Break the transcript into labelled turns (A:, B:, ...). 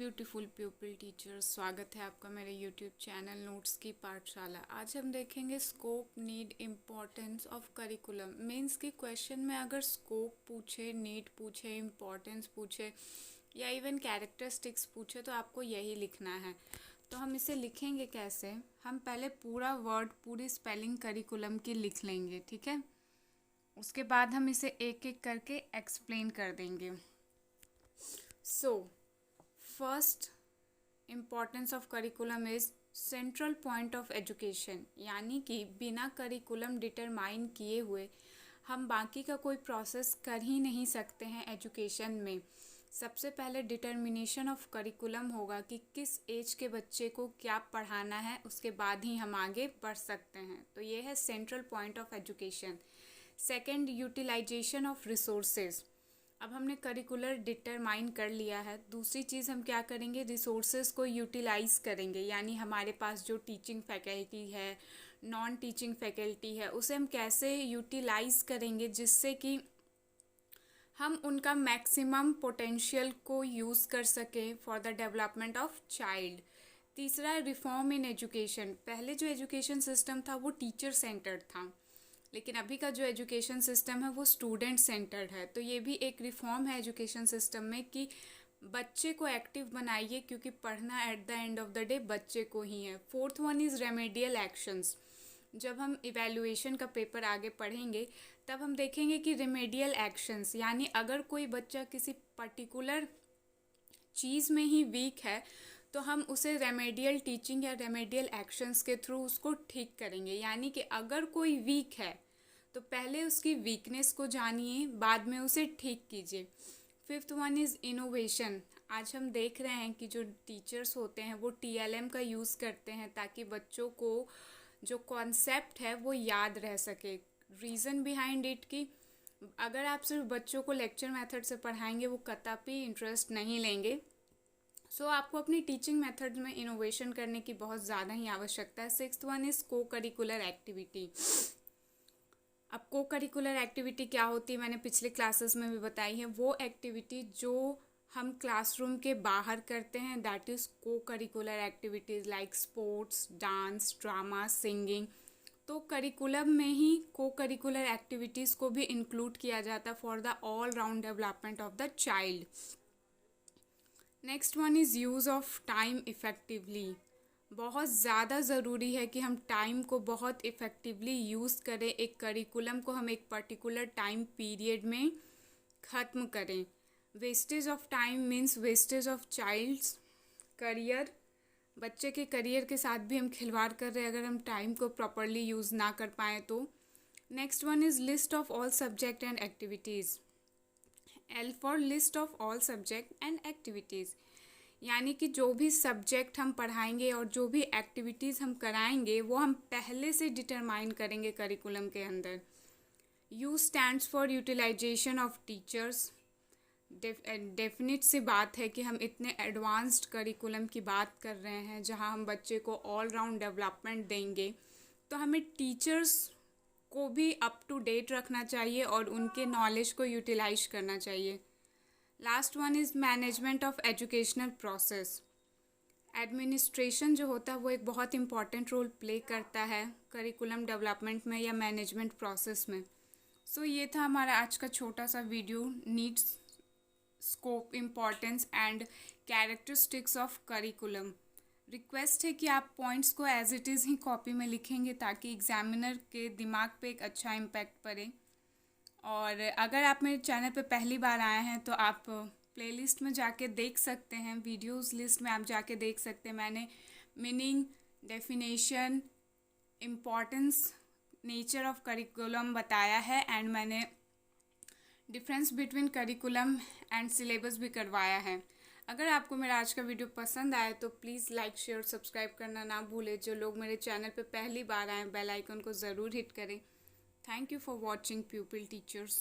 A: Beautiful प्यूपिल teachers, स्वागत है आपका मेरे यूट्यूब चैनल नोट्स की पाठशाला। आज हम देखेंगे scope, need, importance of curriculum. Means कि क्वेश्चन में अगर स्कोप पूछे, नीड पूछे, इम्पोर्टेंस पूछे या इवन कैरेक्टरिस्टिक्स पूछे तो आपको यही लिखना है। तो हम इसे लिखेंगे कैसे? हम पहले पूरा वर्ड, पूरी स्पेलिंग करिकुलम की लिख लेंगे, ठीक है। उसके बाद हम इसे एक एक करके एक्सप्लेन कर देंगे। So, first importance of curriculum is central point of education, यानी कि बिना करिकुलम डिटरमाइन किए हुए हम बाकी का कोई प्रोसेस कर ही नहीं सकते हैं एजुकेशन में। सबसे पहले डिटर्मिनेशन ऑफ करिकुलम होगा कि किस एज के बच्चे को क्या पढ़ाना है, उसके बाद ही हम आगे बढ़ सकते हैं। तो ये है central point of education. Second, utilization of resources. अब हमने करिकुलर डिटरमाइन कर लिया है। दूसरी चीज़ हम क्या करेंगे, रिसोर्सेज को यूटिलाइज करेंगे, यानी हमारे पास जो टीचिंग फैकल्टी है, नॉन टीचिंग फैकल्टी है, उसे हम कैसे यूटिलाइज करेंगे जिससे कि हम उनका मैक्सिमम पोटेंशियल को यूज़ कर सकें for the development of child. तीसरा, रिफॉर्म इन एजुकेशन। पहले जो एजुकेशन सिस्टम था वो टीचर सेंटर्ड था, लेकिन अभी का जो एजुकेशन सिस्टम है वो स्टूडेंट सेंटर्ड है। तो ये भी एक रिफॉर्म है एजुकेशन सिस्टम में कि बच्चे को एक्टिव बनाइए, क्योंकि पढ़ना at the end of the day बच्चे को ही है। Fourth one is remedial actions. जब हम इवैल्यूएशन का पेपर आगे पढ़ेंगे तब हम देखेंगे कि रेमेडियल एक्शंस, यानी अगर कोई बच्चा किसी पर्टिकुलर चीज़ में ही वीक है तो हम उसे रेमेडियल टीचिंग या रेमेडियल एक्शंस के थ्रू उसको ठीक करेंगे। यानी कि अगर कोई वीक है तो पहले उसकी वीकनेस को जानिए, बाद में उसे ठीक कीजिए। Fifth one is innovation. आज हम देख रहे हैं कि जो टीचर्स होते हैं वो TLM का यूज़ करते हैं ताकि बच्चों को जो कॉन्सेप्ट है वो याद रह सके। रीज़न बिहाइंड इट कि अगर आप सिर्फ बच्चों को लेक्चर मेथड से पढ़ाएंगे वो कतई इंटरेस्ट नहीं लेंगे। सो आपको अपनी टीचिंग मेथड में इनोवेशन करने की बहुत ज़्यादा ही आवश्यकता है। सिक्स्थ वन इज़ को करिकुलर एक्टिविटी। अब को करिकुलर एक्टिविटी क्या होती है मैंने पिछले क्लासेस में भी बताई है। वो एक्टिविटी जो हम क्लासरूम के बाहर करते हैं दैट इज़ को curricular activities like sports, dance, drama, singing. तो करिकुलम में ही को करिकुलर एक्टिविटीज़ को भी इंक्लूड किया जाता है for the all round development of the child. Next one is use of time effectively. बहुत ज़्यादा ज़रूरी है कि हम टाइम को बहुत इफ़ेक्टिवली यूज़ करें। एक करिकुलम को हम एक पर्टिकुलर टाइम पीरियड में ख़त्म करें। Wastage of time means wastage of child's career. बच्चे के करियर के साथ भी हम खिलवाड़ कर रहे हैं अगर हम टाइम को प्रॉपरली यूज़ ना कर पाएँ तो। Next one is list of all subject and activities. L for list of all subject and activities, यानी कि जो भी सब्जेक्ट हम पढ़ाएंगे और जो भी एक्टिविटीज़ हम कराएंगे वो हम पहले से डिटरमाइन करेंगे करिकुलम के अंदर। U stands for utilisation of teachers. Definite सी बात है कि हम इतने एडवांस्ड करिकुलम की बात कर रहे हैं जहां हम बच्चे को ऑल राउंड डेवलपमेंट देंगे, तो हमें टीचर्स को भी अप टू डेट रखना चाहिए और उनके नॉलेज को यूटिलाइज करना चाहिए। Last one is management of educational process. Administration जो होता है वो एक बहुत इंपॉर्टेंट रोल प्ले करता है करिकुलम डेवलपमेंट में या मैनेजमेंट प्रोसेस में। सो ये था हमारा आज का छोटा सा video, needs, scope, importance and characteristics of curriculum. Request है कि आप पॉइंट्स को एज इट इज़ ही कॉपी में लिखेंगे ताकि एग्जामिनर के दिमाग पे एक अच्छा इम्पैक्ट पड़े। और अगर आप मेरे चैनल पे पहली बार आए हैं तो आप प्लेलिस्ट में जाके देख सकते हैं, वीडियोस लिस्ट में आप जाके देख सकते हैं। मैंने meaning, definition, importance, nature of curriculum बताया है एंड मैंने difference between curriculum and syllabus भी करवाया है। अगर आपको मेरा आज का वीडियो पसंद आए तो प्लीज़ लाइक, शेयर, सब्सक्राइब करना ना भूलें। जो लोग मेरे चैनल पे पहली बार आए बेल आइकन को ज़रूर हिट करें। Thank you for watching प्यूपिल teachers.